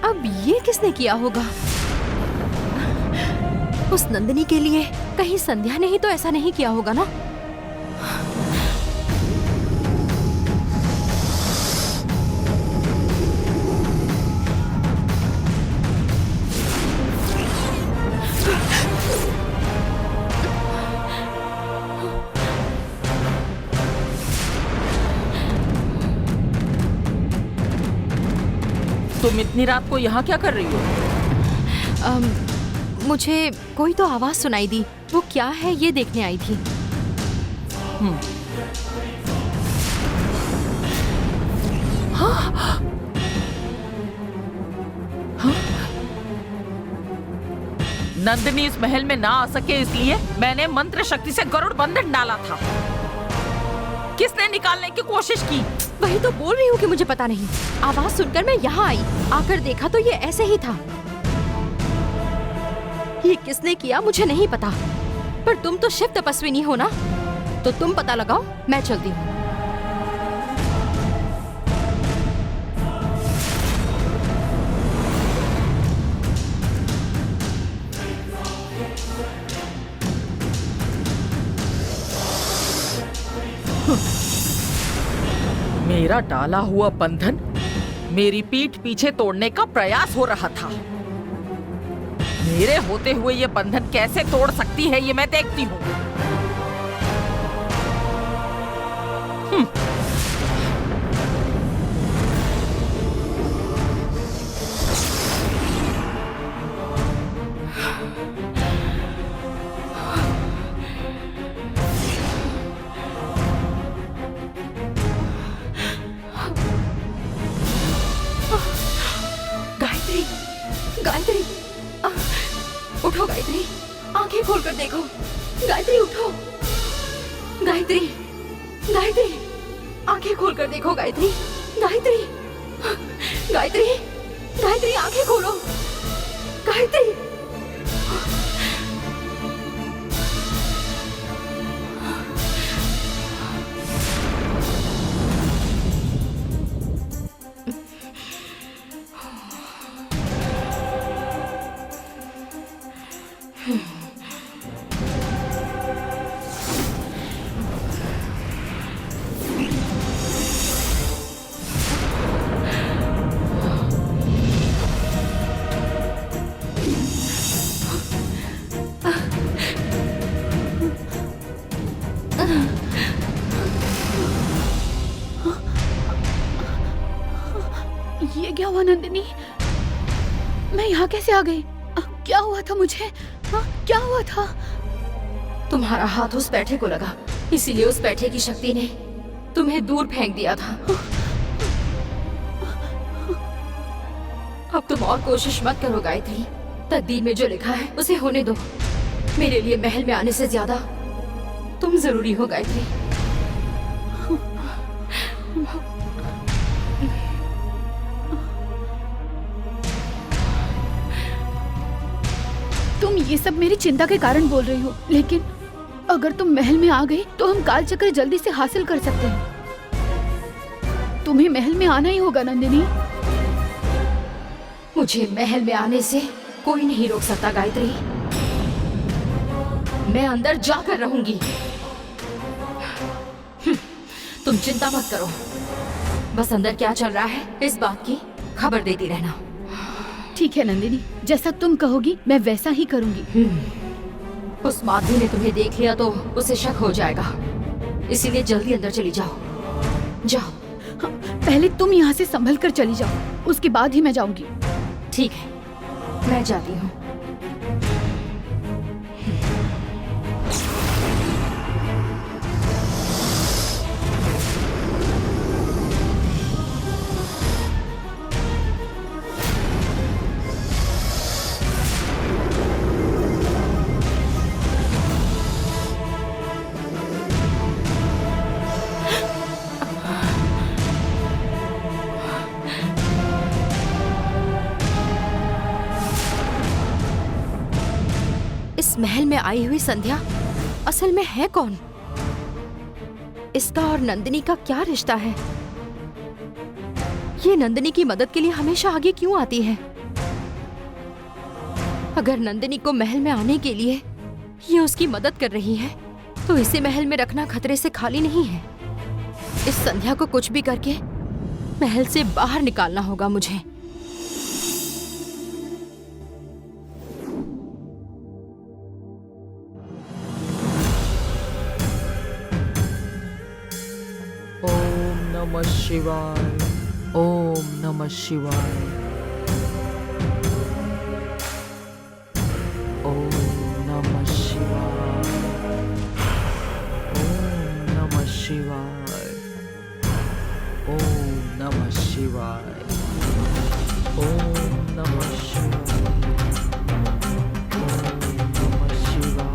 अब ये किसने किया होगा? उस नंदिनी के लिए कहीं संध्या ने ही तो ऐसा नहीं किया होगा ना? तुम इतनी रात को यहाँ क्या कर रही हो? मुझे कोई तो आवाज सुनाई दी, वो क्या है ये देखने आई थी। हाँ? हाँ? नंदिनी इस महल में ना आ सके इसलिए मैंने मंत्र शक्ति से गरुड़ बंधन डाला था। किसने निकालने की कोशिश की? वही तो बोल रही हूँ कि मुझे पता नहीं। आवाज सुनकर मैं यहाँ आई, आकर देखा तो ये ऐसे ही था। ये किसने किया मुझे नहीं पता, पर तुम तो शिव तपस्विनी हो ना, तो तुम पता लगाओ, मैं चलती हूँ। मेरा डाला हुआ बंधन मेरी पीठ पीछे तोड़ने का प्रयास हो रहा था। मेरे होते हुए ये बंधन कैसे तोड़ सकती है ये मैं देखती हूँ। गायत्री, गायत्री, उठो गायत्री, आंखें खोलकर देखो। गायत्री उठो, गायत्री, गायत्री, आंखें खोलकर देखो गायत्री, गायत्री, गायत्री, गायत्री, आंखें खोलो, गायत्री। ये क्या हुआ नंदिनी? मैं यहाँ कैसे आ गई? क्या हुआ था मुझे? क्या हुआ था? तुम्हारा हाथ उस पैठे को लगा, इसीलिए उस पैठे की शक्ति ने तुम्हें दूर फेंक दिया था। अब तुम और कोशिश मत करो गायत्री, तकदीर में जो लिखा है उसे होने दो। मेरे लिए महल में आने से ज्यादा तुम जरूरी हो गायत्री। तुम ये सब मेरी चिंता के कारण बोल रही हो, लेकिन अगर तुम महल में आ गई तो हम काल चक्र जल्दी से हासिल कर सकते हैं। तुम्हें महल में आना ही होगा नंदिनी। मुझे महल में आने से कोई नहीं रोक सकता गायत्री। मैं अंदर जाकर रहूंगी। तुम चिंता मत करो, बस अंदर क्या चल रहा है इस बात की खबर देती रहना। ठीक है नंदिनी, जैसा तुम कहोगी मैं वैसा ही करूंगी। उस माधवी ने तुम्हें देख लिया तो उसे शक हो जाएगा, इसीलिए जल्दी अंदर चली जाओ। जाओ। हाँ, पहले तुम यहाँ से संभल कर चली जाओ, उसके बाद ही मैं जाऊंगी। ठीक है, मैं जाती हूँ। इस महल में आई हुई संध्या असल में है कौन? इसका और नंदिनी का क्या रिश्ता है? ये नंदिनी की मदद के लिए हमेशा आगे क्यों आती है? अगर नंदिनी को महल में आने के लिए ये उसकी मदद कर रही है तो इसे महल में रखना खतरे से खाली नहीं है। इस संध्या को कुछ भी करके महल से बाहर निकालना होगा मुझे। ओम नमः शिवाय, ओम नमः शिवाय, ओम नमः शिवाय, ओम नमः शिवाय, ओम नमः शिवाय, ओम नमः शिवाय, ओम नमः शिवाय,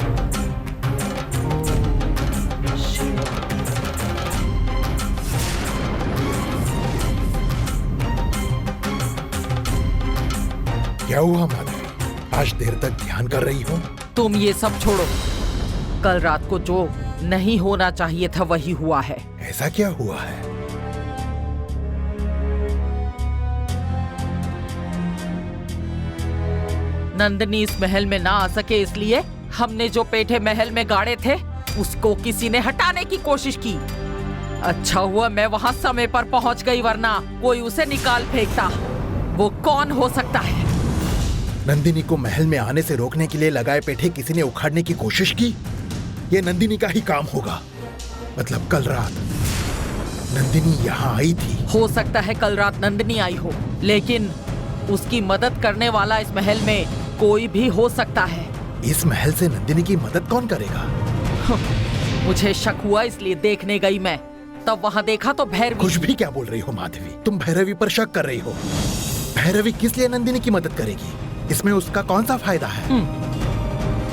ओम नमः शिवाय। क्या हुआ माधवी, आज देर तक ध्यान कर रही हो? तुम ये सब छोड़ो। कल रात को जो नहीं होना चाहिए था वही हुआ है। ऐसा क्या हुआ है? नंदिनी इस महल में ना आ सके इसलिए हमने जो पेठे महल में गाड़े थे उसको किसी ने हटाने की कोशिश की। अच्छा हुआ मैं वहां समय पर पहुंच गई, वरना कोई उसे निकाल फेंकता। वो कौन हो सकता है? नंदिनी को महल में आने से रोकने के लिए लगाए पेठे किसी ने उखाड़ने की कोशिश की। ये नंदिनी का ही काम होगा। मतलब कल रात नंदिनी यहाँ आई थी। हो सकता है कल रात नंदिनी आई हो, लेकिन उसकी मदद करने वाला इस महल में कोई भी हो सकता है। इस महल से नंदिनी की मदद कौन करेगा? मुझे शक हुआ इसलिए देखने गई मैं। तब वहाँ देखा तो भैरवी। कुछ भी क्या बोल रही हो माधवी? तुम भैरवी पर शक कर रही हो। भैरवी किस लिए नंदिनी की मदद करेगी? इसमें उसका कौन सा फायदा है?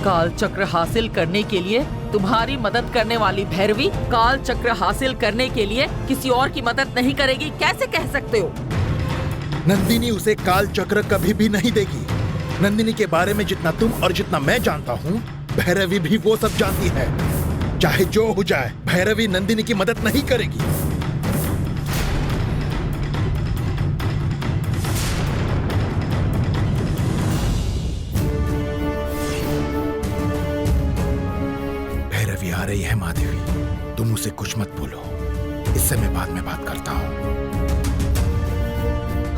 काल चक्र हासिल करने के लिए तुम्हारी मदद करने वाली भैरवी काल चक्र हासिल करने के लिए किसी और की मदद नहीं करेगी, कैसे कह सकते हो? नंदिनी उसे काल चक्र कभी भी नहीं देगी। नंदिनी के बारे में जितना तुम और जितना मैं जानता हूँ, भैरवी भी वो सब जानती है। चाहे जो हो जाए, भैरवी नंदिनी की मदद नहीं करेगी। भैरवी आ रही है माधवी, तुम उसे कुछ मत बोलो। इससे मैं बाद में बात करता हूँ।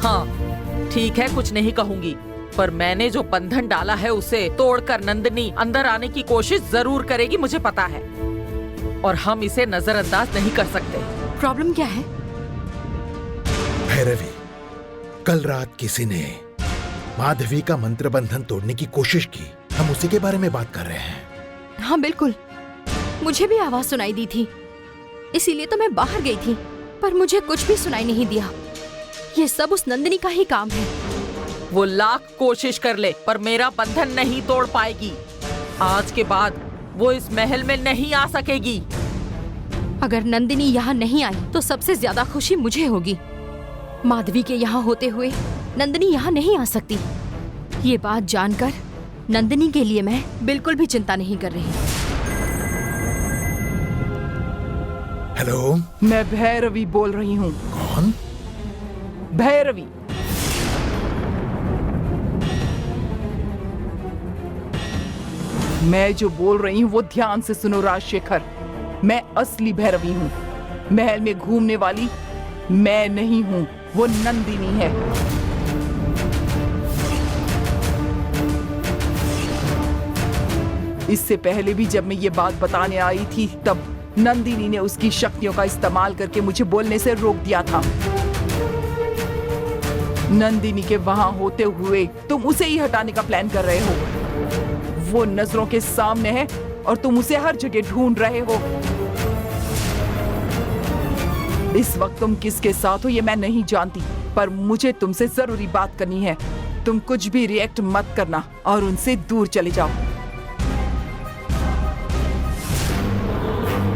हाँ ठीक है, कुछ नहीं कहूंगी, पर मैंने जो बंधन डाला है उसे तोड़कर नंदिनी अंदर आने की कोशिश जरूर करेगी, मुझे पता है। और हम इसे नजरअंदाज नहीं कर सकते। प्रॉब्लम क्या है? भैरवी, कल रात किसी ने माधवी का मंत्र बंधन तोड़ने की कोशिश की। हम उसी के बारे में बात कर रहे हैं। हाँ बिल्कुल, मुझे भी आवाज सुनाई दी थी, इसीलिए तो मैं बाहर गई थी, पर मुझे कुछ भी सुनाई नहीं दिया। ये सब उस नंदिनी का ही काम है। वो लाख कोशिश कर ले पर मेरा बंधन नहीं तोड़ पाएगी। आज के बाद वो इस महल में नहीं आ सकेगी। अगर नंदिनी यहाँ नहीं आई तो सबसे ज्यादा खुशी मुझे होगी। माधवी के यहाँ होते हुए नंदिनी यहाँ नहीं आ सकती। ये बात जानकर नंदिनी के लिए मैं बिल्कुल भी चिंता नहीं कर रही। हेलो, मैं भैरवी बोल रही हूँ। कौन? भैरवी। मैं जो बोल रही हूँ वो ध्यान से सुनो राजशेखर। मैं असली भैरवी हूँ। महल में घूमने वाली मैं नहीं हूँ, वो नंदिनी है। इससे पहले भी जब मैं ये बात बताने आई थी तब नंदिनी ने उसकी शक्तियों का इस्तेमाल करके मुझे बोलने से रोक दिया था। नंदिनी के वहां होते हुए तुम उसे ही हटाने का प्लान कर रहे हो। वो नजरों के सामने है और तुम उसे हर जगह ढूंढ रहे हो। इस वक्त तुम किसके साथ हो ये मैं नहीं जानती, पर मुझे तुमसे जरूरी बात करनी है। तुम कुछ भी रिएक्ट मत करना और उनसे दूर चले जाओ।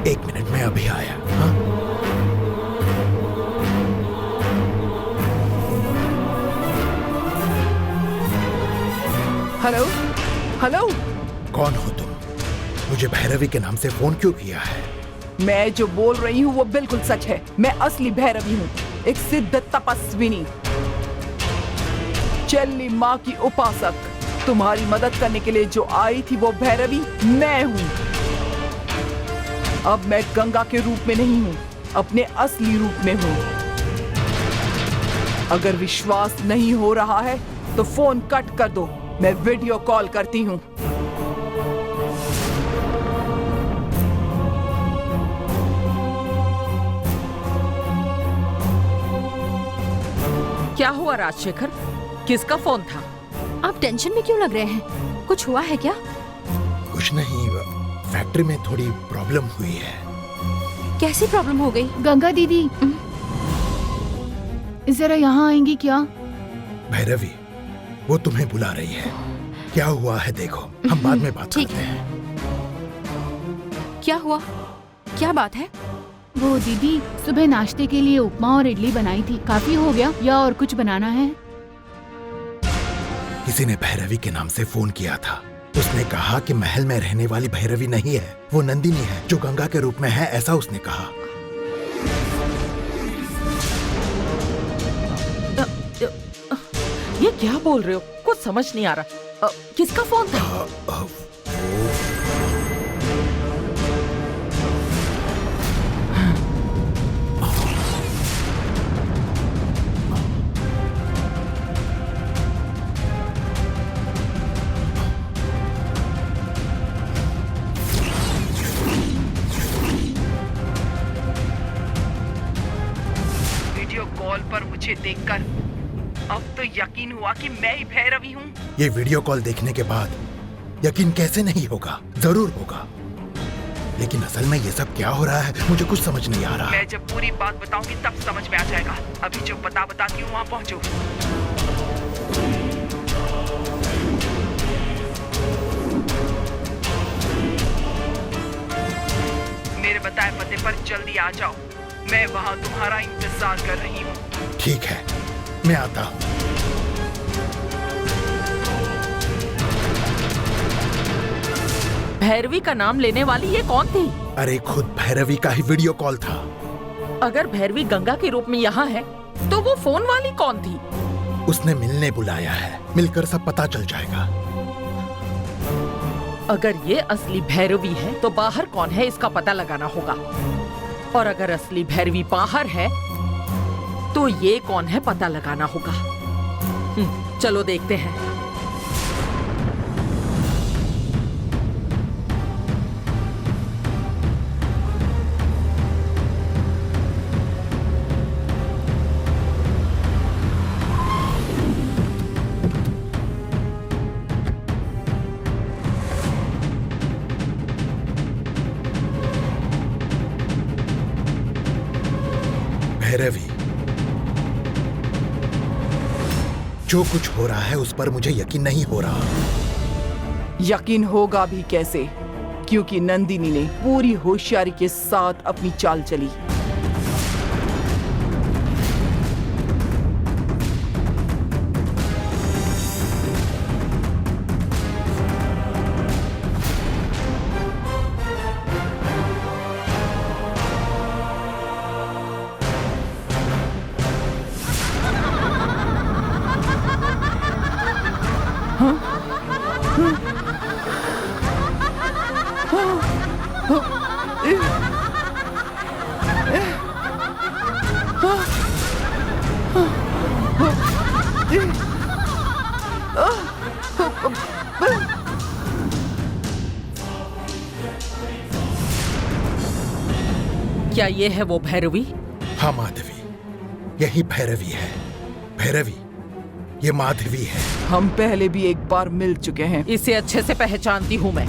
एक मिनट में अभी आया। हाँ? हेलो हेलो, कौन हो तुम? मुझे भैरवी के नाम से फोन क्यों किया है? मैं जो बोल रही हूँ वो बिल्कुल सच है। मैं असली भैरवी हूँ, एक सिद्ध तपस्विनी, चेल्ली माँ की उपासक। तुम्हारी मदद करने के लिए जो आई थी वो भैरवी मैं हूँ। अब मैं गंगा के रूप में नहीं हूँ, अपने असली रूप में हूँ। अगर विश्वास नहीं हो रहा है तो फोन कट कर दो, मैं वीडियो कॉल करती हूँ। क्या हुआ राजशेखर, किसका फोन था? आप टेंशन में क्यों लग रहे हैं? कुछ हुआ है क्या? कुछ नहीं, फैक्ट्री में थोड़ी प्रॉब्लम हुई है। कैसी प्रॉब्लम हो गई? गंगा दीदी जरा यहाँ आएंगी क्या? भैरवी, वो तुम्हें बुला रही है। क्या हुआ है देखो, हम बाद में बात ठीक करते हैं। क्या हुआ? क्या बात है? वो दीदी सुबह नाश्ते के लिए उपमा और इडली बनाई थी, काफी हो गया या और कुछ बनाना है? किसी ने भैरवी के नाम से फोन किया था। उसने कहा कि महल में रहने वाली भैरवी नहीं है, वो नंदिनी है जो गंगा के रूप में है, ऐसा उसने कहा। ये क्या बोल रहे हो? कुछ समझ नहीं आ रहा। किसका फोन था? वीडियो कॉल पर मुझे देखकर अब तो यकीन हुआ कि मैं ही भैरवी हूँ। ये वीडियो कॉल देखने के बाद यकीन कैसे नहीं होगा? जरूर होगा। लेकिन असल में ये सब क्या हो रहा है, मुझे कुछ समझ नहीं आ रहा। मैं जब पूरी बात बताऊंगी तब समझ में आ जाएगा। अभी जो बताती हूँ वहाँ पहुँचो। मेरे बताए पते पर जल्दी आ जाओ, मैं वहाँ तुम्हारा इंतजार कर रही हूँ। ठीक है, मैं आता हूँ। भैरवी का नाम लेने वाली ये कौन थी? अरे खुद भैरवी का ही वीडियो कॉल था। अगर भैरवी गंगा के रूप में यहाँ है तो वो फोन वाली कौन थी? उसने मिलने बुलाया है, मिलकर सब पता चल जाएगा। अगर ये असली भैरवी है तो बाहर कौन है इसका पता लगाना होगा, और अगर असली भैरवी बाहर है तो ये कौन है पता लगाना होगा। चलो देखते हैं। भैरवी, जो कुछ हो रहा है उस पर मुझे यकीन नहीं हो रहा। यकीन होगा भी कैसे, क्योंकि नंदिनी ने पूरी होशियारी के साथ अपनी चाल चली। क्या ये है वो भैरवी? हाँ माधवी, यही भैरवी है। भैरवी, ये माधवी है। हम पहले भी एक बार मिल चुके हैं। इसे अच्छे से पहचानती हूँ मैं।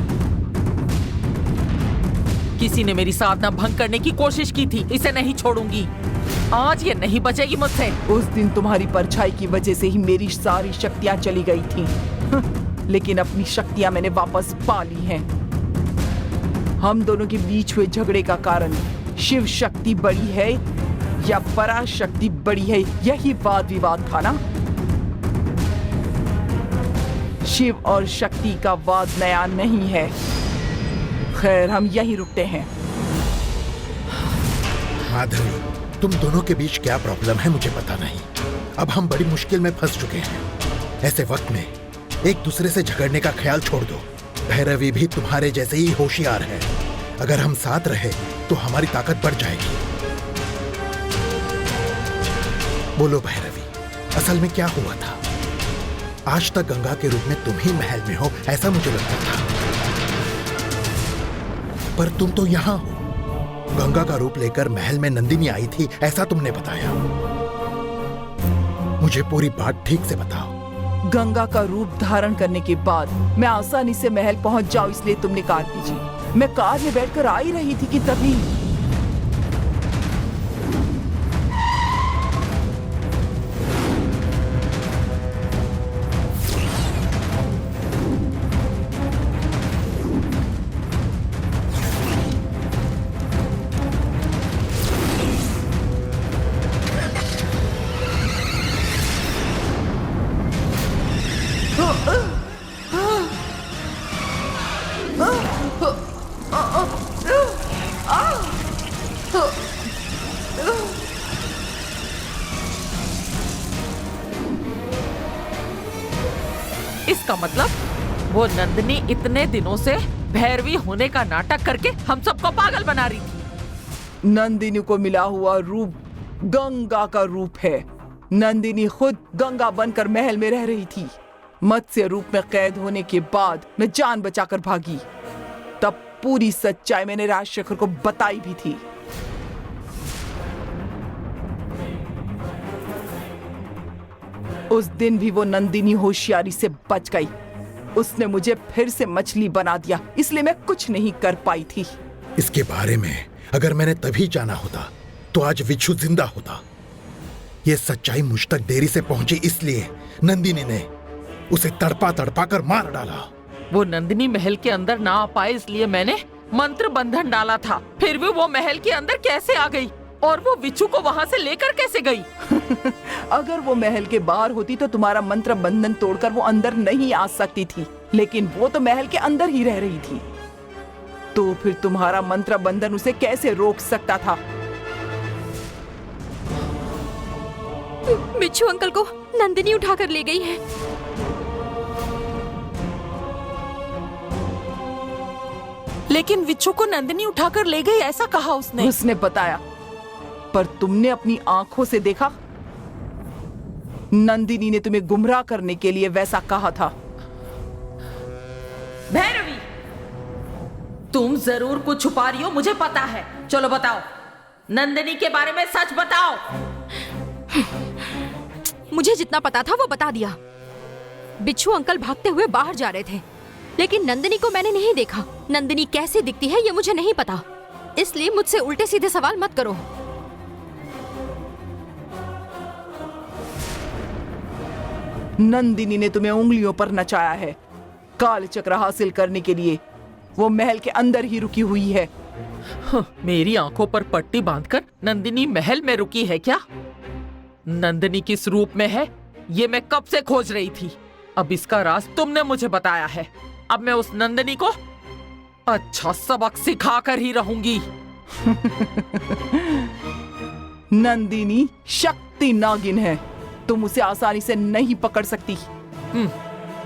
किसी ने मेरी साधना भंग करने की कोशिश की थी, इसे नहीं छोड़ूंगी। आज ये नहीं बचेगी मुझसे। उस दिन तुम्हारी परछाई की वजह से ही मेरी सारी शक्तियां चली गई थी, लेकिन अपनी शक्तियां मैंने वापस पा ली हैं। हम दोनों के बीच हुए झगड़े का कारण शिव शक्ति बड़ी है या पराशक्ति बड़ी है, यही वाद विवाद था ना। शिव और शक्ति का वाद नया नहीं है। खैर, हम यहीं रुकते हैं। माधवी, तुम दोनों के बीच क्या प्रॉब्लम है मुझे पता नहीं। अब हम बड़ी मुश्किल में फंस चुके हैं। ऐसे वक्त में एक दूसरे से झगड़ने का ख्याल छोड़ दो। भैरवी भी तुम्हारे जैसे ही होशियार है। अगर हम साथ रहे तो हमारी ताकत बढ़ जाएगी। बोलो भैरवी, असल में क्या हुआ था? आज तक गंगा के रूप में तुम ही महल में हो ऐसा मुझे लगता था, पर तुम तो यहाँ हो। गंगा का रूप लेकर महल में नंदिनी आई थी ऐसा तुमने बताया। मुझे पूरी बात ठीक से बताओ। गंगा का रूप धारण करने के बाद मैं आसानी से महल पहुंच जाऊं इसलिए तुमने कार भेजी। मैं कार में बैठकर आ ही रही थी कि तभी इसका मतलब वो नंदिनी इतने दिनों से भैरवी होने का नाटक करके हम सबको पागल बना रही थी। नंदिनी को मिला हुआ रूप गंगा का रूप है। नंदिनी खुद गंगा बनकर महल में रह रही थी। मत्स्य रूप में कैद होने के बाद मैं जान बचाकर भागी। तब पूरी सच्चाई मैंने राजशेखर को बताई भी थी। उस दिन भी वो नंदिनी होशियारी से बच गई। उसने मुझे फिर से मछली बना दिया, इसलिए मैं कुछ नहीं कर पाई थी। इसके बारे में अगर मैंने तभी जाना होता तो आज विच्छू जिंदा होता। ये सच्चाई मुझ तक देरी से पहुंची इसलिए नंदिनी ने उसे तड़पा तड़पा कर मार डाला। वो नंदिनी महल के अंदर ना आ पाए इसलिए मैंने मंत्र बंधन डाला था। फिर भी वो महल के अंदर कैसे आ गई और वो विच्छू को वहाँ से लेकर कैसे गई? अगर वो महल के बाहर होती तो तुम्हारा मंत्र बंधन तोड़कर वो अंदर नहीं आ सकती थी, लेकिन वो तो महल के अंदर ही रह रही थी। तो फिर तुम्हारा मंत्र बंधन उसे कैसे रोक सकता था? बिच्छू अंकल को नंदिनी उठाकर ले गई है। लेकिन विच्छू को नंदिनी उठाकर ले गई ऐसा कहा उसने। उसने बताया, पर तुमने अपनी आंखों से देखा? नंदिनी ने तुम्हें गुमराह करने के लिए वैसा कहा था। भैरवी, तुम जरूर कुछ छुपा रही हो, मुझे पता है। चलो बताओ, नंदिनी के बारे में सच बताओ। मुझे जितना पता था वो बता दिया। बिच्छू अंकल भागते हुए बाहर जा रहे थे, लेकिन नंदिनी को मैंने नहीं देखा। नंदिनी कैसे दिखती है ये मुझे नहीं पता, इसलिए मुझसे उल्टे सीधे सवाल मत करो। नंदिनी ने तुम्हें उंगलियों पर नचाया है। काल चक्र हासिल करने के लिए वो महल के अंदर ही रुकी हुई है। मेरी आंखों पर पट्टी बांधकर नंदिनी महल में रुकी है क्या? नंदिनी किस रूप में है ये मैं कब से खोज रही थी। अब इसका राज तुमने मुझे बताया है। अब मैं उस नंदिनी को अच्छा सबक सिखा कर ही रहूंगी। नंदिनी शक्ति नागिन है, तुम उसे आसानी से नहीं पकड़ सकती।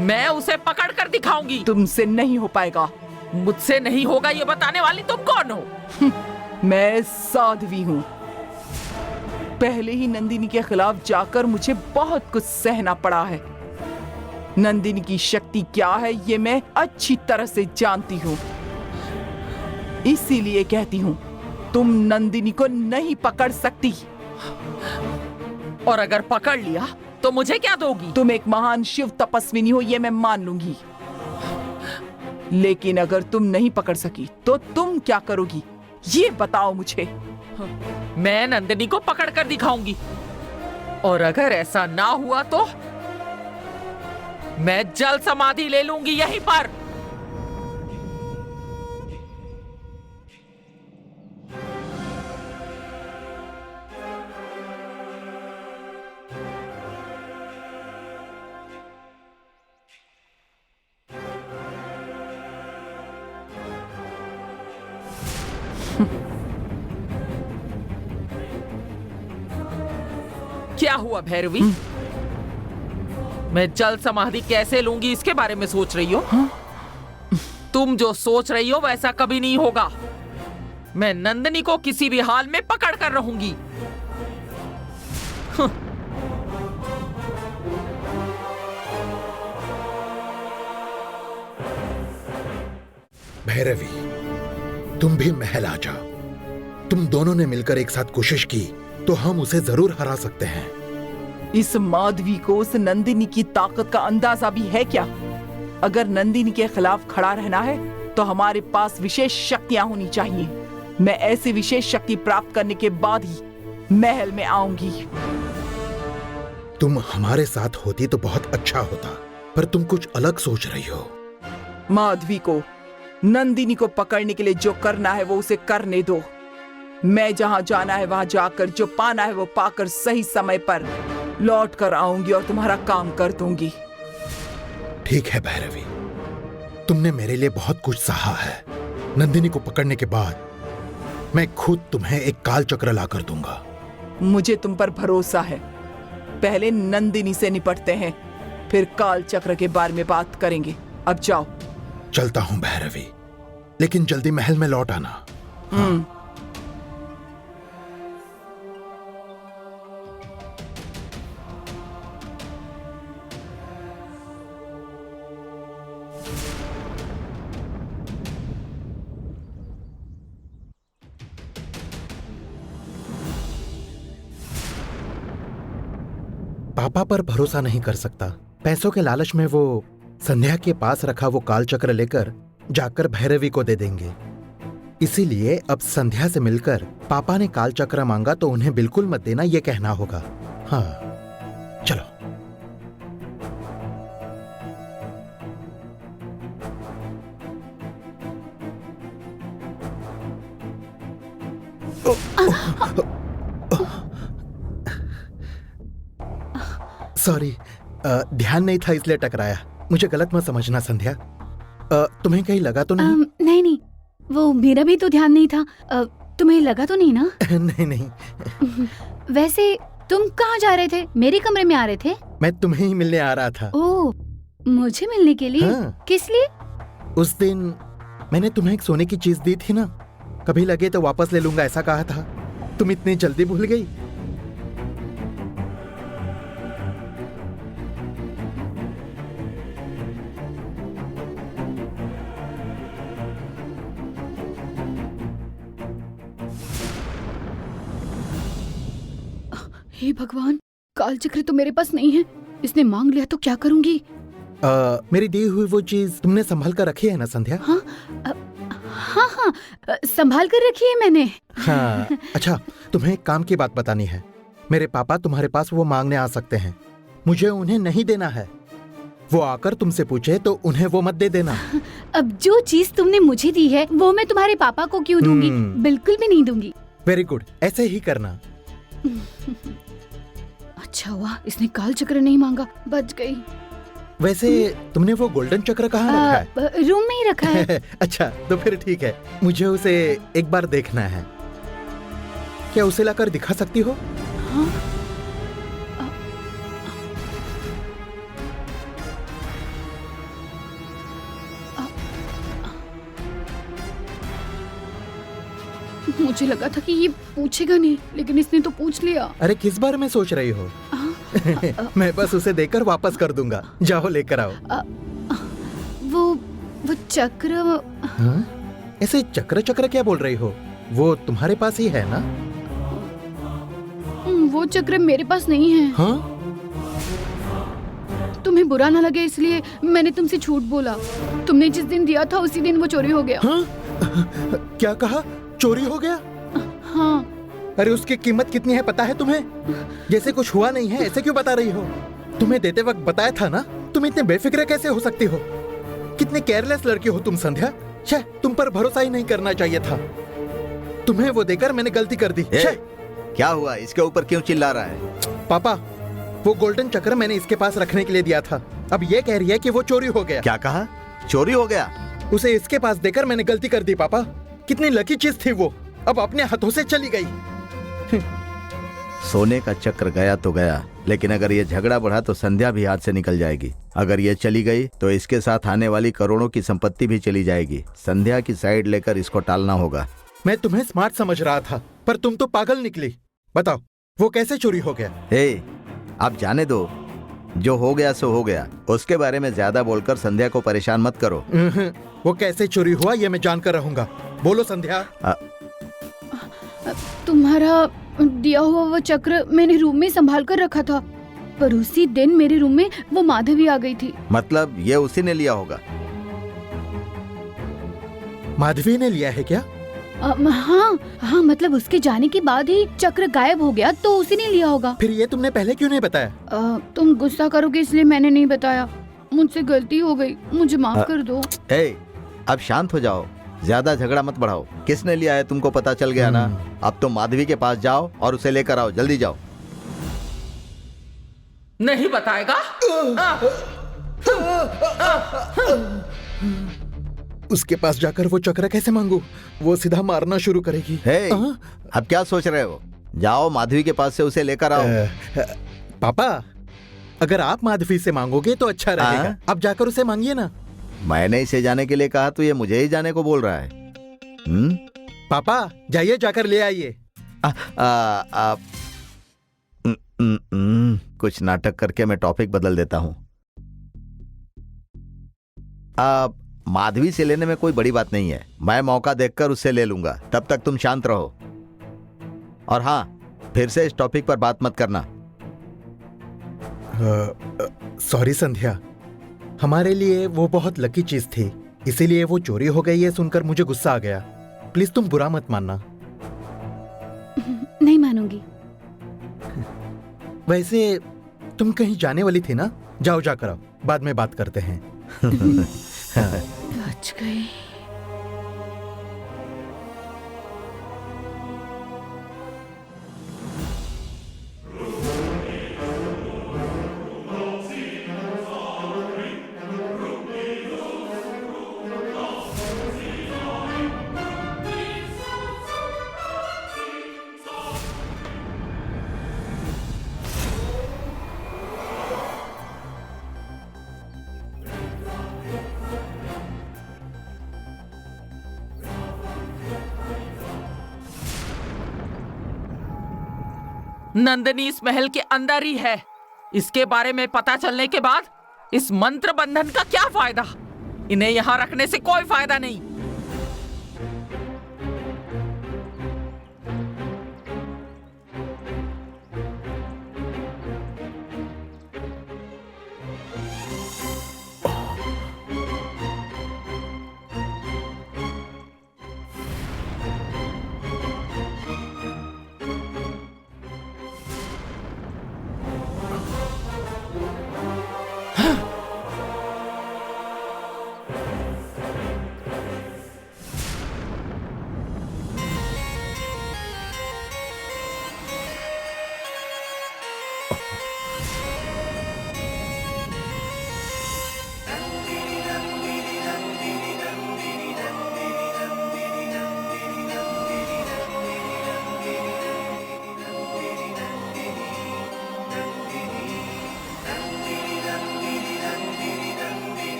मैं उसे पकड़ कर दिखाऊंगी। तुमसे नहीं हो पाएगा। मुझसे नहीं होगा ये बताने वाली तुम कौन हो? मैं साध्वी हूँ। पहले ही नंदिनी के खिलाफ जाकर मुझे बहुत कुछ सहना पड़ा है। नंदिनी की शक्ति क्या है ये मैं अच्छी तरह से जानती हूँ, इसीलिए कहती हूँ तुम नंदिनी को नहीं पकड़ सकती। और अगर पकड़ लिया तो मुझे क्या दोगी? तुम एक महान शिव तपस्विनी हो ये मैं मान लूंगी, लेकिन अगर तुम नहीं पकड़ सकी तो तुम क्या करोगी ये बताओ मुझे। मैं नंदिनी को पकड़ कर दिखाऊंगी, और अगर ऐसा ना हुआ तो मैं जल समाधि ले लूंगी यहीं पर। क्या हुआ भैरवी? मैं जल समाधि कैसे लूंगी इसके बारे में सोच रही हो? तुम जो सोच रही हो वैसा कभी नहीं होगा। मैं नंदिनी को किसी भी हाल में पकड़ कर रहूंगी। भैरवी, तुम भी महल आ जाओ। तुम दोनों ने मिलकर एक साथ कोशिश की तो हम उसे जरूर हरा सकते हैं। इस माधवी को उस नंदिनी की ताकत का अंदाजा भी है क्या? अगर नंदिनी के खिलाफ खड़ा रहना है तो हमारे पास विशेष शक्तियां होनी चाहिए। मैं ऐसी विशेष शक्ति प्राप्त करने के बाद ही महल में आऊंगी। तुम हमारे साथ होती तो बहुत अच्छा होता, पर तुम कुछ अलग सोच रही हो। माधवी को नंदिनी को पकड़ने के लिए जो करना है वो उसे करने दो। मैं जहां जाना है वहां जाकर जो पाना है वो पाकर सही समय पर लौट कर आऊंगी और तुम्हारा काम कर दूंगी। ठीक है भैरवी, तुमने मेरे लिए बहुत कुछ सहा है। नंदिनी को पकड़ने के बाद मैं खुद तुम्हें एक काल चक्र ला कर दूंगा। मुझे तुम पर भरोसा है। पहले नंदिनी से निपटते हैं, फिर काल चक्र के बारे में बात करेंगे। अब जाओ। चलता हूं भैरवी, लेकिन जल्दी महल में लौट आना। पापा पर भरोसा नहीं कर सकता। पैसों के लालच में वो संध्या के पास रखा वो काल चक्र लेकर जाकर भैरवी को दे देंगे। इसीलिए अब संध्या से मिलकर पापा ने काल चक्र मांगा तो उन्हें बिल्कुल मत देना ये कहना होगा। हाँ, चलो। सॉरी, ध्यान नहीं था इसलिए टकराया। मुझे गलत मत समझना संध्या। तुम्हें कहीं लगा तो नहीं? नहीं नहीं, वो मेरा भी तो ध्यान नहीं था। तुम्हें लगा तो नहीं ना? नहीं नहीं। वैसे तुम कहाँ जा रहे थे? मेरे कमरे में आ रहे थे? मैं तुम्हें ही मिलने आ रहा था। ओह, मुझे मिलने के लिए? हाँ। किस लिए? उस दिन मैंने तुम्हें एक सोने की चीज दी थी ना, कभी लगे तो वापस ले लूंगा ऐसा कहा था। तुम इतनी जल्दी भूल गई। हे भगवान, काल चक्र तो मेरे पास नहीं है। इसने मांग लिया तो क्या करूंगी? मेरी दी हुई वो चीज तुमने संभाल कर रखी है ना संध्या? हाँ हाँ, संभाल कर रखी है मैंने। हाँ, अच्छा, तुम्हें एक काम की बात बतानी है। मेरे पापा तुम्हारे पास वो मांगने आ सकते हैं। मुझे उन्हें नहीं देना है। वो आकर तुमसे पूछे तो उन्हें वो मत दे देना। अब जो चीज तुमने मुझे दी है वो मैं तुम्हारे पापा को क्यों दूंगी? बिल्कुल भी नहीं दूंगी। वेरी गुड, ऐसे ही करना। अच्छा हुआ इसने काल चक्र नहीं मांगा, बच गई। वैसे तुमने वो गोल्डन चक्र कहाँ रखा है? रूम में ही रखा है। अच्छा, तो फिर ठीक है। मुझे उसे एक बार देखना है। क्या उसे लाकर दिखा सकती हो? हाँ? मुझे लगा था कि ये पूछेगा नहीं, लेकिन इसने तो पूछ लिया। अरे किस बारे में सोच रही हो? मैं बस उसे देकर वापस कर दूंगा। जाओ लेकर आओ। वो चक्र। हाँ? ऐसे चक्र चक्र क्या बोल रही हो? वो तुम्हारे पास ही है ना? वो चक्र मेरे पास नहीं है। हाँ? तुम्हें बुरा ना लगे इसलिए मैंने तुमसे झूठ बोला। तुमने जिस दिन दिया था उसी दिन वो चोरी हो गया। हाँ? क्या कहा? चोरी हो गया? हाँ। अरे उसकी कीमत कितनी है पता है तुम्हें? जैसे कुछ हुआ नहीं है ऐसे क्यों बता रही हो? तुम्हें देते वक्त बताया था ना। तुम इतने बेफिक्र कैसे हो सकती हो? कितने केयरलेस लड़की हो तुम संध्या। छे, तुम पर भरोसा ही नहीं करना चाहिए था। तुम्हें वो देकर मैंने गलती कर दी। क्या हुआ? इसके ऊपर क्यों चिल्ला रहा है? पापा, वो गोल्डन चक्र मैंने इसके पास रखने के लिए दिया था। अब ये कह रही है कि वो चोरी हो गया। क्या कहा? चोरी हो गया? उसे इसके पास देकर मैंने गलती कर दी पापा। कितनी लकी चीज थी वो, अब अपने हाथों से चली गई। सोने का चक्र गया तो गया, लेकिन अगर ये झगड़ा बढ़ा तो संध्या भी हाथ से निकल जाएगी। अगर ये चली गई तो इसके साथ आने वाली करोड़ों की संपत्ति भी चली जाएगी। संध्या की साइड लेकर इसको टालना होगा। मैं तुम्हें स्मार्ट समझ रहा था, पर तुम तो पागल निकली। बताओ वो कैसे चोरी हो गया? हे, आप जाने दो, जो हो गया सो हो गया। उसके बारे में ज्यादा बोलकर संध्या को परेशान मत करो। वो कैसे चोरी हुआ ये मैं जानकर रहूंगा। बोलो संध्या। तुम्हारा दिया हुआ वो चक्र मैंने रूम में संभाल कर रखा था, पर उसी दिन मेरे रूम में वो माधवी आ गई थी। मतलब ये उसी ने लिया होगा? माधवी ने लिया है क्या? हाँ, मतलब उसके जाने के बाद ही चक्र गायब हो गया, तो उसी ने लिया होगा। फिर ये तुमने पहले क्यों नहीं बताया? तुम गुस्सा करोगे इसलिए मैंने नहीं बताया। मुझसे गलती हो गई, मुझे माफ कर दो। अब शांत हो जाओ, ज्यादा झगड़ा मत बढ़ाओ। किसने लिया है तुमको पता चल गया ना। अब तो माधवी के पास जाओ और उसे लेकर आओ, जल्दी जाओ। नहीं बताएगा? उसके पास जाकर वो चक्र कैसे मांगू? वो सीधा मारना शुरू करेगी। अब क्या सोच रहे हो? जाओ माधवी के पास से उसे लेकर आओ। पापा, अगर आप माधवी से मांगोगे तो अच्छा रहेगा। आप जाकर उसे मांगिए ना। मैंने इसे जाने के लिए कहा तो ये मुझे ही जाने को बोल रहा है। पापा जाइए, जाकर ले आइए। कुछ नाटक करके मैं टॉपिक बदल देता हूँ। माधवी से लेने में कोई बड़ी बात नहीं है, मैं मौका देखकर उससे ले लूंगा। तब तक तुम शांत रहो। और हाँ, फिर से इस टॉपिक पर बात मत करना। सॉरी संध्या, हमारे लिए वो बहुत लकी चीज थी, इसीलिए वो चोरी हो गई है सुनकर मुझे गुस्सा आ गया। प्लीज तुम बुरा मत मानना। नहीं मानूंगी। वैसे तुम कहीं जाने वाली थी ना? जाओ, जाकर आओ, बाद में बात करते हैं। बच गई। नंदिनी इस महल के अंदर ही है। इसके बारे में पता चलने के बाद इस मंत्र बंधन का क्या फायदा? इन्हें यहाँ रखने से कोई फायदा नहीं।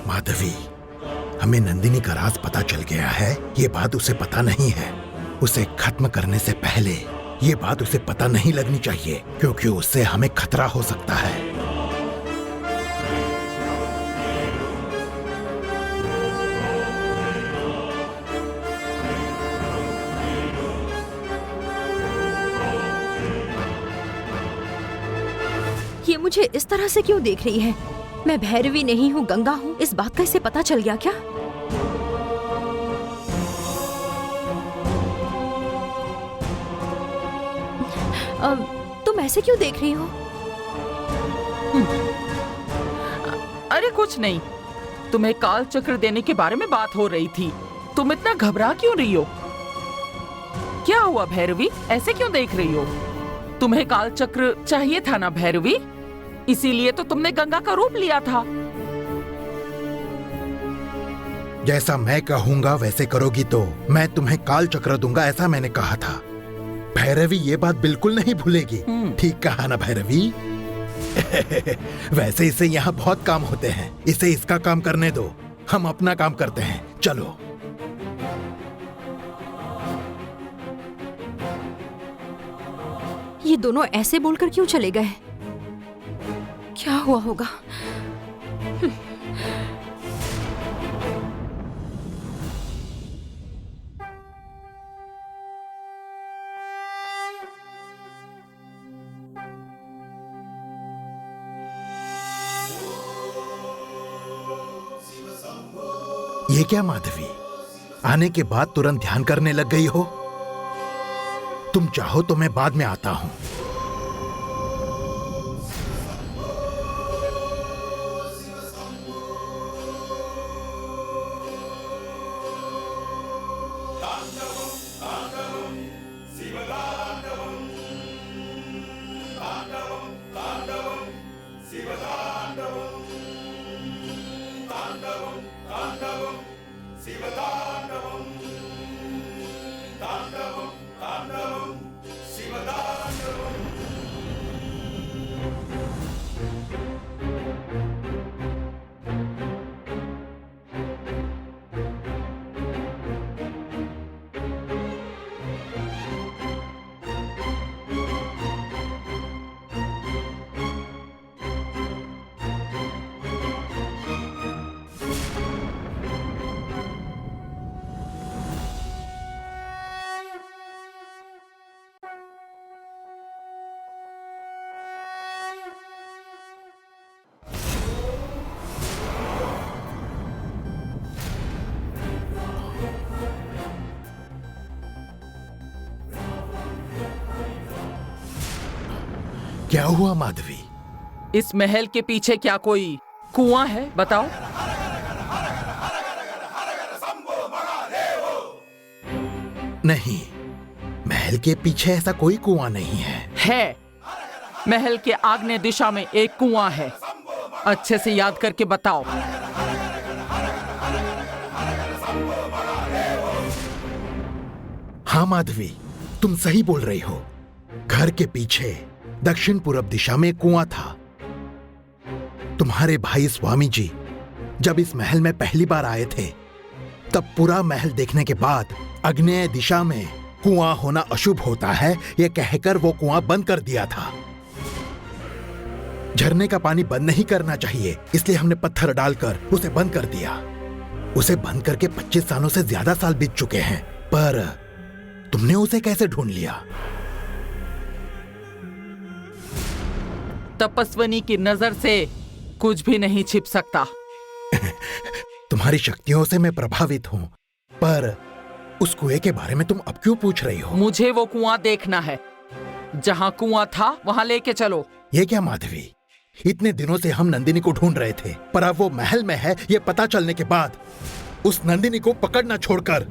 माधवी, हमें नंदिनी का राज पता चल गया है। ये बात उसे पता नहीं है। उसे खत्म करने से पहले ये बात उसे पता नहीं लगनी चाहिए, क्योंकि उससे हमें खतरा हो सकता है। ये मुझे इस तरह से क्यों देख रही है? मैं भैरवी नहीं हूँ, गंगा हूँ। इस बात का इसे पता चल गया क्या? तुम ऐसे क्यों देख रही हो? अरे कुछ नहीं, तुम्हें काल चक्र देने के बारे में बात हो रही थी। तुम इतना घबरा क्यों रही हो? क्या हुआ भैरवी, ऐसे क्यों देख रही हो? तुम्हें काल चक्र चाहिए था ना भैरवी? इसीलिए तो तुमने गंगा का रूप लिया था। जैसा मैं कहूंगा वैसे करोगी तो मैं तुम्हें काल चक्र दूंगा, ऐसा मैंने कहा था। भैरवी ये बात बिल्कुल नहीं भूलेगी। ठीक कहा ना भैरवी? वैसे इसे यहाँ बहुत काम होते हैं, इसे इसका काम करने दो, हम अपना काम करते हैं। चलो। ये दोनों ऐसे बोलकर क्यों चले गए? क्या हुआ होगा? ये क्या माधवी, आने के बाद तुरंत ध्यान करने लग गई हो? तुम चाहो तो मैं बाद में आता हूं। क्या हुआ माधवी? इस महल के पीछे क्या कोई कुआं है? बताओ। नहीं, महल के पीछे ऐसा कोई कुआं नहीं है। है, महल के आग्नेय दिशा में एक कुआं है। अच्छे से याद करके बताओ। हाँ माधवी, तुम सही बोल रही हो। घर के पीछे दक्षिण पूर्व दिशा में एक कुआं था। तुम्हारे भाई स्वामी जी जब इस महल में पहली बार आए थे, तब पूरा महल देखने के बाद आग्नेय दिशा में कुआं होना अशुभ होता है, यह कहकर वो कुआं बंद कर दिया था। झरने का पानी बंद नहीं करना चाहिए, इसलिए हमने पत्थर डालकर उसे बंद कर दिया। उसे बंद करके 25 सालों से ज्यादा साल बीत चुके हैं, पर तुमने उसे कैसे ढूंढ लिया? तपस्विनी की नजर से कुछ भी नहीं छिप सकता। तुम्हारी शक्तियों से मैं प्रभावित हूं, पर उस कुएं के बारे में तुम अब क्यों पूछ रही हो? मुझे वो कुआं देखना है। जहां कुआं था वहां लेके चलो। ये क्या माधवी, इतने दिनों से हम नंदिनी को ढूंढ रहे थे, पर अब वो महल में है ये पता चलने के बाद उस नंदिनी को पकड़ना छोड़कर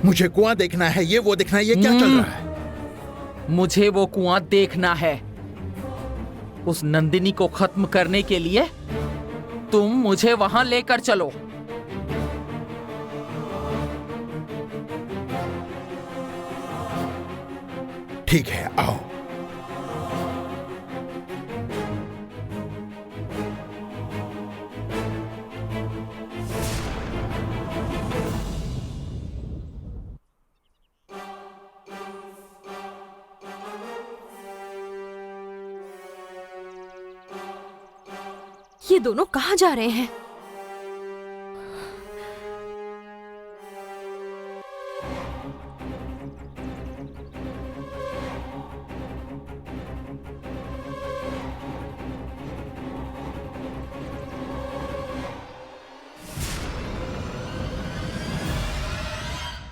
मुझे कुआं देखना है, ये वो देखना है, ये क्या चल रहा है? मुझे वो कुआं देखना है। उस नंदिनी को खत्म करने के लिए तुम मुझे वहां लेकर चलो। ठीक है, आओ। ये दोनों कहाँ जा रहे हैं?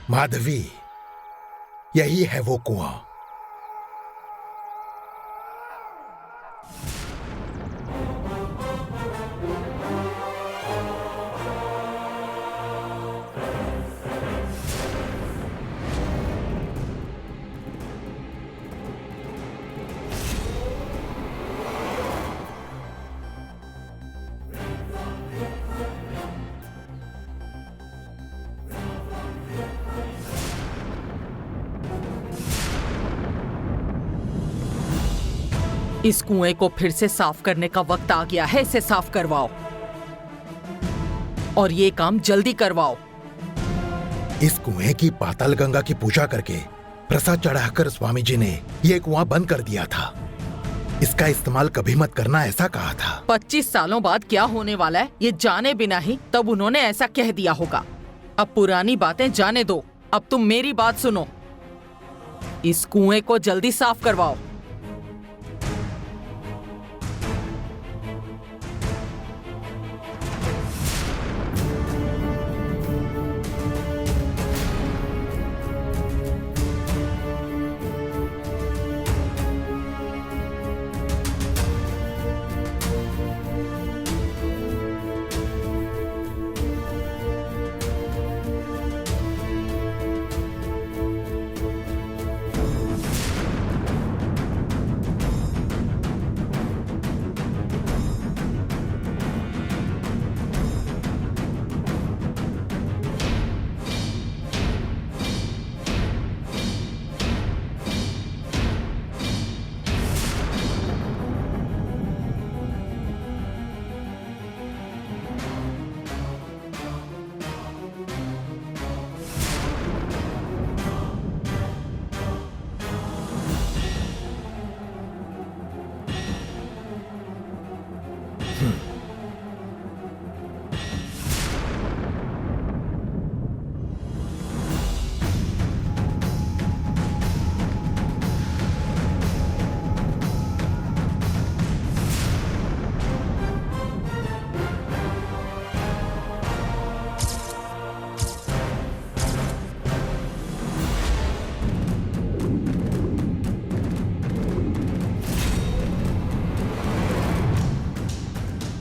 माधवी, यही है वो कुआं। इस कुएं को फिर से साफ करने का वक्त आ गया है। इसे साफ करवाओ और ये काम जल्दी करवाओ। इस कुएं की पाताल गंगा की पूजा करके प्रसाद चढ़ाकर स्वामी जी ने ये कुआं बंद कर दिया था। इसका इस्तेमाल कभी मत करना ऐसा कहा था। 25 सालों बाद क्या होने वाला है ये जाने बिना ही तब उन्होंने ऐसा कह दिया होगा। अब पुरानी बातें जाने दो, अब तुम मेरी बात सुनो। इस कुएं को जल्दी साफ करवाओ।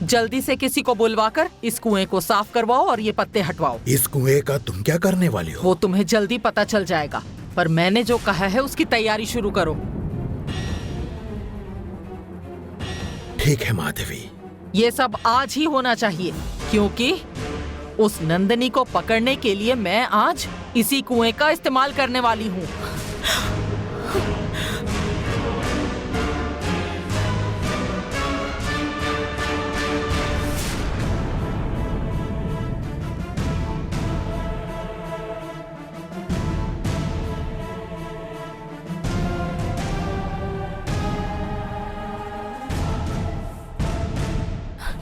जल्दी से किसी को बुलवाकर इस कुएं को साफ करवाओ और ये पत्ते हटवाओ। इस कुएं का तुम क्या करने वाली हो? वो तुम्हें जल्दी पता चल जाएगा, पर मैंने जो कहा है उसकी तैयारी शुरू करो। ठीक है माधवी। ये सब आज ही होना चाहिए, क्योंकि उस नंदिनी को पकड़ने के लिए मैं आज इसी कुएं का इस्तेमाल करने वाली हूँ।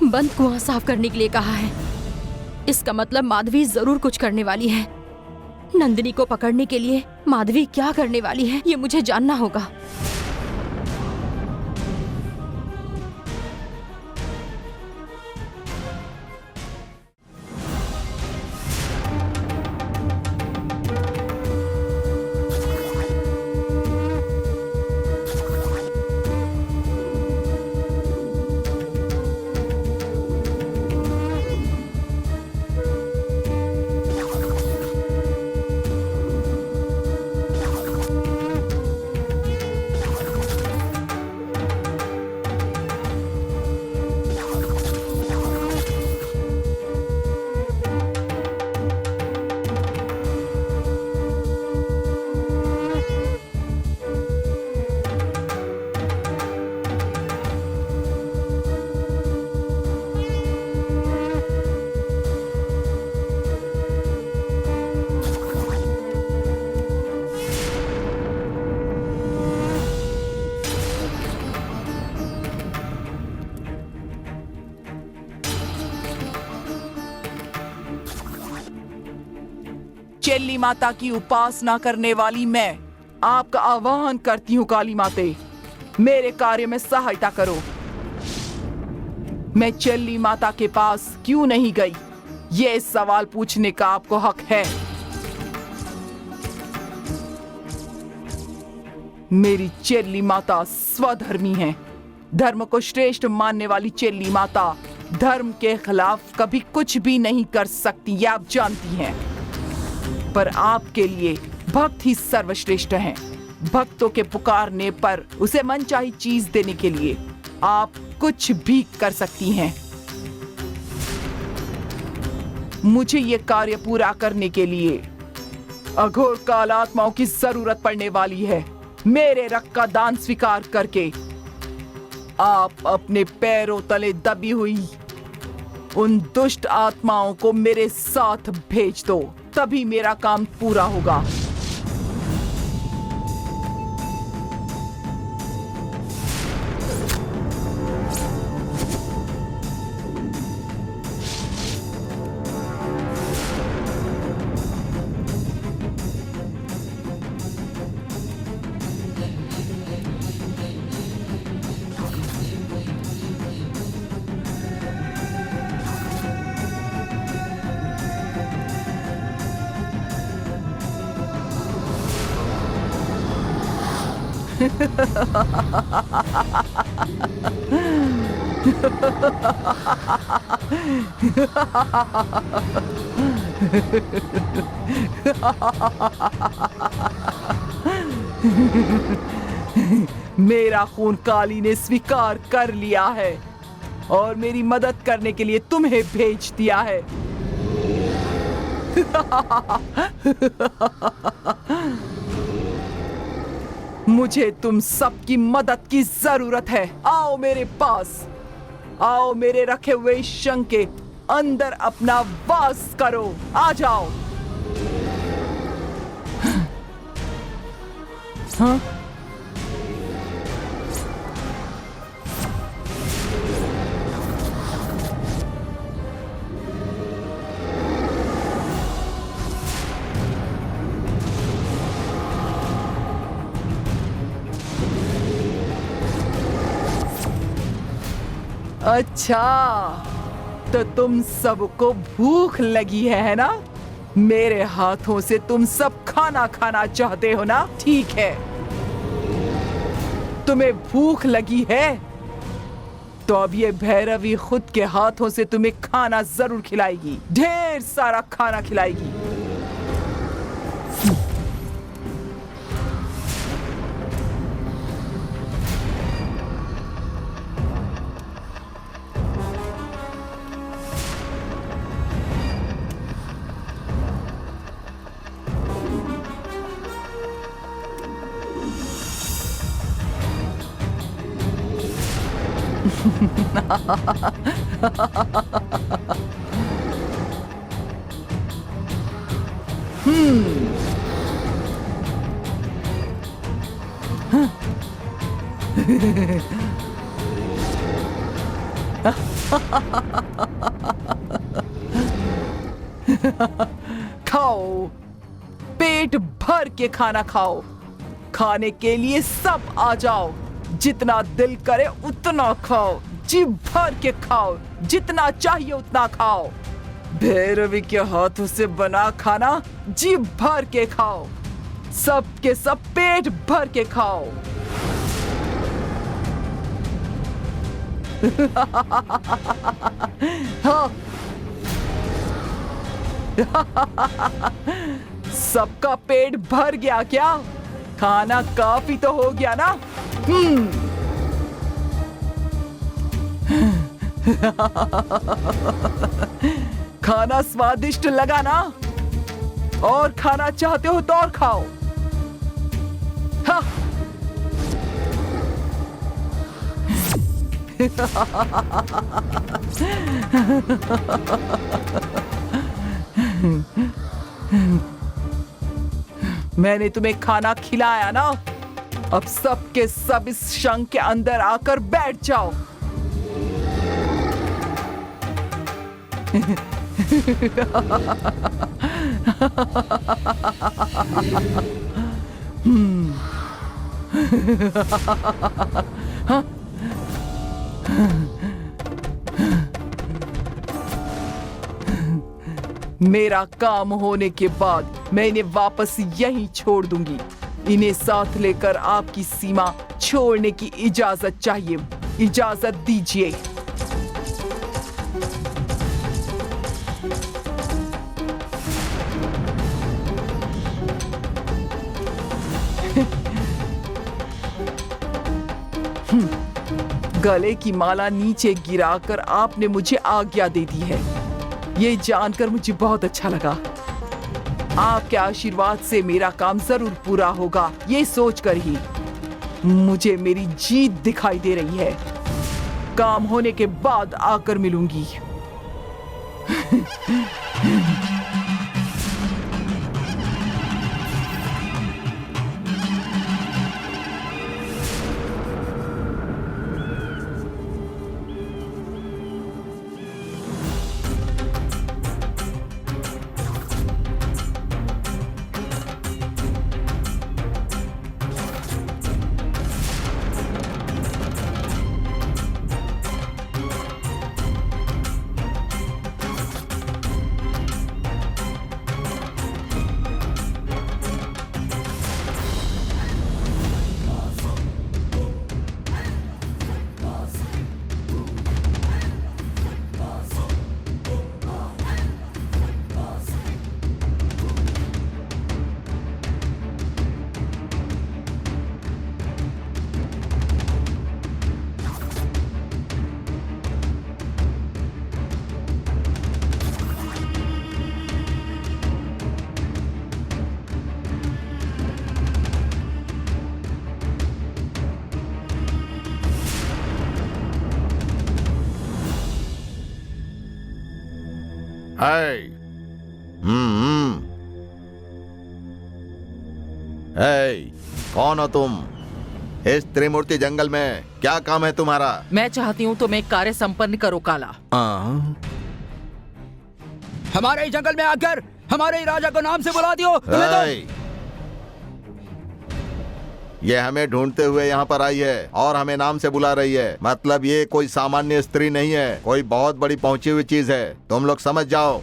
बंद कुआं साफ करने के लिए कहा है। इसका मतलब माधवी जरूर कुछ करने वाली है। नंदिनी को पकड़ने के लिए माधवी क्या करने वाली है ये मुझे जानना होगा। चेल्ली माता की उपासना करने वाली मैं आपका आह्वान करती हूँ काली माते, मेरे कार्य में सहायता करो। मैं चेल्ली माता के पास क्यों नहीं गई, ये सवाल पूछने का आपको हक है। मेरी चेल्ली माता स्वधर्मी है। धर्म को श्रेष्ठ मानने वाली चेल्ली माता धर्म के खिलाफ कभी कुछ भी नहीं कर सकती, ये आप जानती हैं। पर आपके लिए भक्त ही सर्वश्रेष्ठ हैं। भक्तों के पुकारने पर उसे मनचाही चीज देने के लिए आप कुछ भी कर सकती हैं। मुझे ये कार्य पूरा करने के लिए अघोर काल आत्माओं की जरूरत पड़ने वाली है। मेरे रक्त का दान स्वीकार करके आप अपने पैरों तले दबी हुई उन दुष्ट आत्माओं को मेरे साथ भेज दो, तभी मेरा काम पूरा होगा। मेरा खून काली ने स्वीकार कर लिया है और मेरी मदद करने के लिए तुम्हें भेज दिया है। मुझे तुम सबकी मदद की जरूरत है। आओ मेरे पास, आओ मेरे रखे हुए शंख के अंदर अपना वास करो। आ जाओ। हाँ? अच्छा, तो तुम सबको भूख लगी है ना? मेरे हाथों से तुम सब खाना खाना चाहते हो ना? ठीक है, तुम्हें भूख लगी है तो अब ये भैरवी खुद के हाथों से तुम्हें खाना जरूर खिलाएगी, ढेर सारा खाना खिलाएगी। खाओ, पेट भर के खाना खाओ। खाने के लिए सब आ जाओ, जितना दिल करे उतना खाओ, जी भर के खाओ, जितना चाहिए उतना खाओ। भैरवी के हाथों से बना खाना जी भर के खाओ, सब के सब पेट भर के खाओ। हाँ। सबका पेट भर गया क्या? खाना काफी तो हो गया ना? खाना स्वादिष्ट लगा ना? और खाना चाहते हो तो और खाओ। हाँ। मैंने तुम्हें खाना खिलाया ना? अब सब के सब इस शंख के अंदर आकर बैठ जाओ। मेरा काम होने के बाद मैं इन्हें वापस यहीं छोड़ दूंगी। इन्हें साथ लेकर आपकी सीमा छोड़ने की इजाजत चाहिए। इजाजत दीजिए। गले की माला नीचे गिराकर आपने मुझे आज्ञा दे दी है। ये जानकर मुझे बहुत अच्छा लगा। आपके आशीर्वाद से मेरा काम जरूर पूरा होगा, ये सोचकर ही मुझे मेरी जीत दिखाई दे रही है। काम होने के बाद आकर मिलूंगी। हाय हे, कौन हो तुम? इस त्रिमूर्ति जंगल में क्या काम है तुम्हारा? मैं चाहती हूँ तुम एक कार्य संपन्न करो काला। हमारे ही जंगल में आकर हमारे ही राजा को नाम से बुला दियो। तुम्हें तो ये हमें ढूंढते हुए यहाँ पर आई है और हमें नाम से बुला रही है। मतलब ये कोई सामान्य स्त्री नहीं है, कोई बहुत बड़ी पहुंची हुई चीज है। तुम लोग समझ जाओ।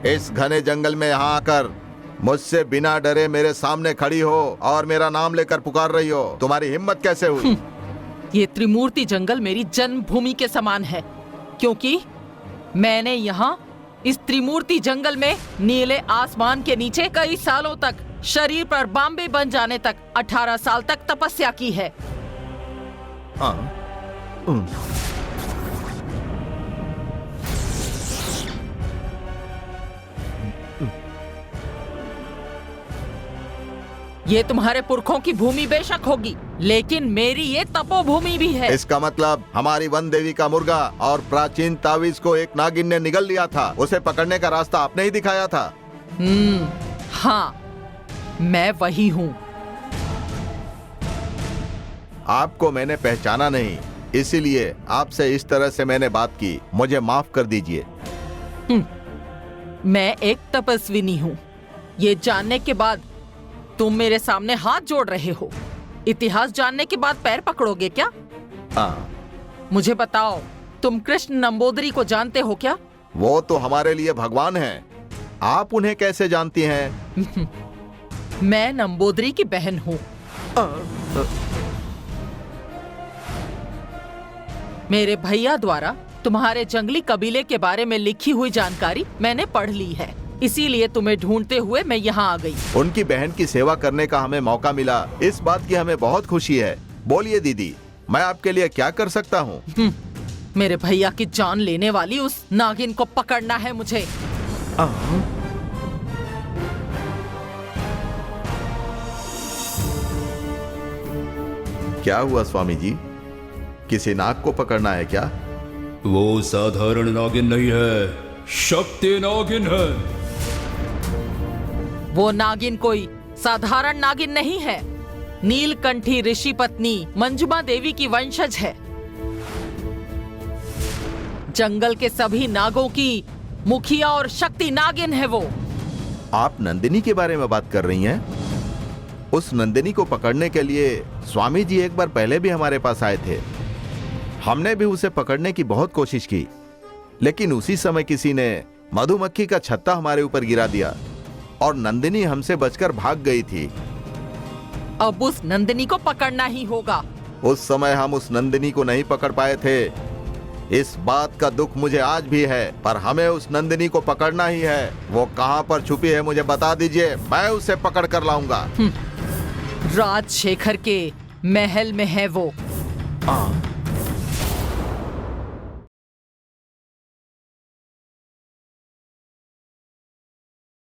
इस घने जंगल में यहाँ आकर मुझसे बिना डरे मेरे सामने खड़ी हो और मेरा नाम लेकर पुकार रही हो। तुम्हारी हिम्मत कैसे हुई? ये त्रिमूर्ति जंगल मेरी जन्मभूमि के समान है, क्योंकि मैंने यहाँ इस त्रिमूर्ति जंगल में नीले आसमान के नीचे कई सालों तक शरीर पर बांबे बन जाने तक 18 साल तक तपस्या की है। ये तुम्हारे पुरखों की भूमि बेशक होगी, लेकिन मेरी ये तपोभूमि भी है। इसका मतलब हमारी वन देवी का मुर्गा और प्राचीन तावीज को एक नागिन ने निगल लिया था। उसे पकड़ने का रास्ता आपने ही दिखाया था। हाँ, मैं वही हूँ। आपको मैंने पहचाना नहीं, इसीलिए आपसे इस तरह से मैंने बात की। मुझे माफ कर दीजिए। मैं एक तपस्विनी हूँ। ये जानने के बाद तुम मेरे सामने हाथ जोड़ रहे हो। इतिहास जानने के बाद पैर पकड़ोगे क्या? मुझे बताओ, तुम कृष्ण नंबोदरी को जानते हो क्या? वो तो हमारे लिए भगवान हैं। आप उन्हें कैसे जानती हैं? मैं नंबोदरी की बहन हूँ। मेरे भैया द्वारा तुम्हारे जंगली कबीले के बारे में लिखी हुई जानकारी मैंने पढ़ ली है, इसीलिए तुम्हें ढूंढते हुए मैं यहाँ आ गई। उनकी बहन की सेवा करने का हमें मौका मिला, इस बात की हमें बहुत खुशी है। बोलिए दीदी, मैं आपके लिए क्या कर सकता हूँ? मेरे भैया की जान लेने वाली उस नागिन को पकड़ना है मुझे। क्या हुआ स्वामी जी? किसी नाग को पकड़ना है क्या? वो साधारण नागिन नहीं है, शक्ति नागिन है। वो नागिन कोई साधारण नागिन नहीं है, नीलकंठी ऋषि पत्नी मंजुमा देवी की वंशज है। जंगल के सभी नागों की मुखिया और शक्ति नागिन है वो। आप नंदिनी के बारे में बात कर रही हैं? उस नंदिनी को पकड़ने के लिए स्वामी जी एक बार पहले भी हमारे पास आए थे। हमने भी उसे पकड़ने की बहुत कोशिश की, लेकिन उसी समय किसी ने मधुमक्खी का छत्ता हमारे ऊपर गिरा दिया और नंदिनी हमसे बचकर भाग गई थी। अब उस नंदिनी को पकड़ना ही होगा। उस समय हम उस नंदिनी को नहीं पकड़ पाए थे। इस बात का दुख मुझे आज भी है, पर हमें उस नंदिनी को पकड़ना ही है। वो कहाँ पर छुपी है मुझे बता दीजिए, मैं उसे पकड़ कर लाऊंगा। राजशेखर के महल में है वो।